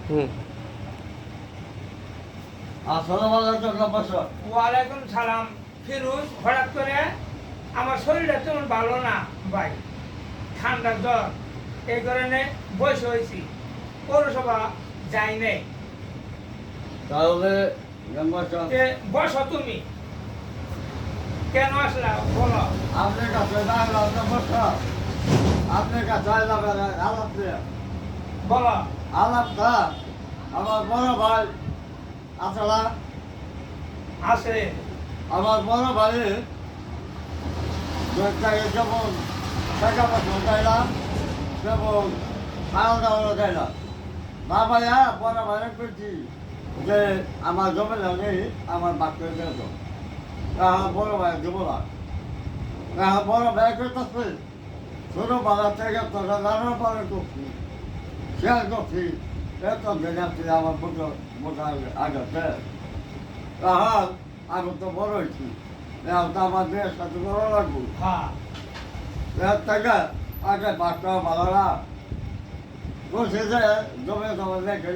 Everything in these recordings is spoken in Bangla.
হুম। আসসালামু আলাইকুম নমস্কার। ওয়ালাইকুম সালাম। ফিরোজ, হঠাৎ করে আমার শরীরটা তেমন ভালো না ভাই, ঠান্ডা জ্বর, এই কারণে বসে হয়েছি, পৌরসভা যাই নাই। তাহলে নমস্কার। বসো তুমি, কেন আসলা বলো। আপনার কাছে আসলাম নমস্কার। আপনার কাছে আসলাম আলাপ দিয়ে। বলো। আলাপটা আমার বড় ভাই আসলা আছে। আমার বড় ভাই যেমন টাকা পয়সা চাইলাম যেমন খাওয়া দাওয়া চাইলাম না ভাইয়া বড় ভাইয়া করছি যে আমার জমি লাগে আমার বাক্য দেব বড় ভাই দেব না বড় ভাই করতেছে ছোট বাবা থেকে তোরা রান্নার পরে করছি শেয়ার করছি এত বেড়াচ্ছি আমার মোটা মোটা আগেছে হ্যাঁ আমি তো বড় হয়েছি তো আমার মেয়ের সাথে বড় লাগবো হ্যাঁ। এর থেকে আগে বাচ্চা ভালো না বসে যে জমে জমে রেখে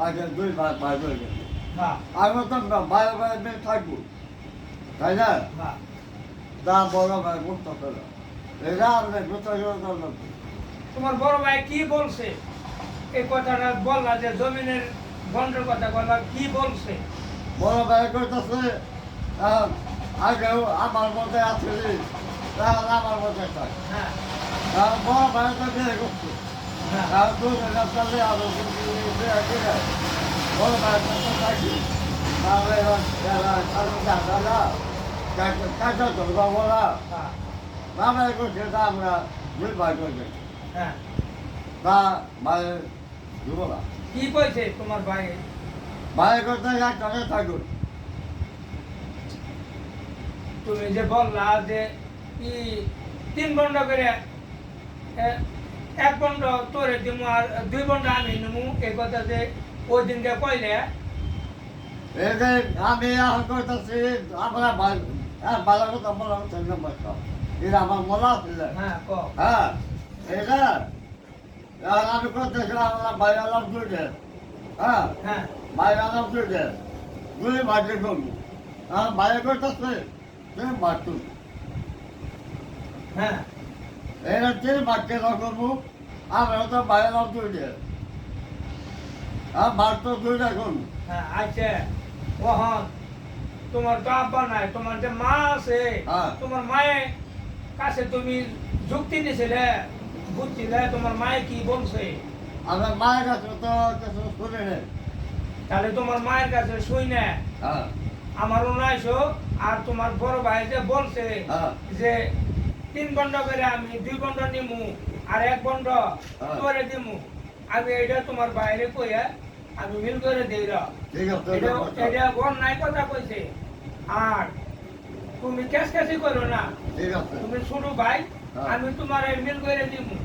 আগে দুই ভাই ভাই হয়ে গেছে হ্যাঁ। আমি তো ভাই ভাই মেয়ে থাকবো তাই না হ্যাঁ। তা বড় ভাই মুক্ত পেল এটা আপনি বুঝতে তোমার বড় ভাই কি বলছে? এই কথাটা বললা যে জমিনের বন্ডের কথা বললা, কি বলছে? বড় ভাই করতেছে আগেও আমার মধ্যে আছে তাহলে আমার মধ্যে থাকে হ্যাঁ। বড় ভাই তো বিয়ে করছে হ্যাঁ। দুই হাজার চলে আরো বড় ভাই তো থাকি তাহলে কাটা ধরবা বলা হ্যাঁ। বাবাই করছে তা আমরা দুই ভাই করছে হ্যাঁ। তা ভাই দিব না কি কইছে তোমার ভাই? ভাই করতে এক টাকা থাকুন তুমি যে বললা যে কি 3 বন্ড করে এক বন্ড তোরে দিমু আর 2 বন্ড আমি নিমু, এই কথা যে ওই দিনকে কইলে। এতে আমি এখন করতেছি আমরা ভালো কথা বলা হচ্ছে এটা আমার মনে ছিল হ্যাঁ ক। হ্যাঁ এটা এখন আমি করতেছিলাম আমার ভাই আলাপ দুইটে হ্যাঁ হ্যাঁ। ভাই আলাপ দুইটে দুই ভাগে করবো আর ভাই করতেছে তুই বাড়ত হ্যাঁ। এটা তিন বাক্যে না করবো আমরা তো ভাই আলাপ দুইটে আর বাড়ত দুইটা করবো হ্যাঁ। আচ্ছা, ওহন তোমার তো আব্বা নাই, তোমার যে মা আছে, হ্যাঁ। তোমার মায়ের কাছে তুমি যুক্তি দিছিলে, বুঝছিলে, তোমার মায়ে কি বলছে? আমার মায়ের কাছে তো কিছু শুনে নেই তাহলে তোমার মায়ের কাছে শুই না হ্যাঁ আমার উনাইশো, আর তোমার বড় ভাই যে বলছে হ্যাঁ। যে 3 বন্ড করে আমি 2 বন্ড নিমু আর 1 বন্ড হ্যাঁ। করে দিমু, আমি এটা তোমার বাইরে কইয়া আমি মিল করে দেই। ঠিক আছে এটা অন্যায় কথা কইছে। আর তুমি ক্যাশ ক্যাশি করো না, ঠিক আছে তুমি ছোট ভাই, হ্যাঁ। আমি তোমার মিল করে দিমু।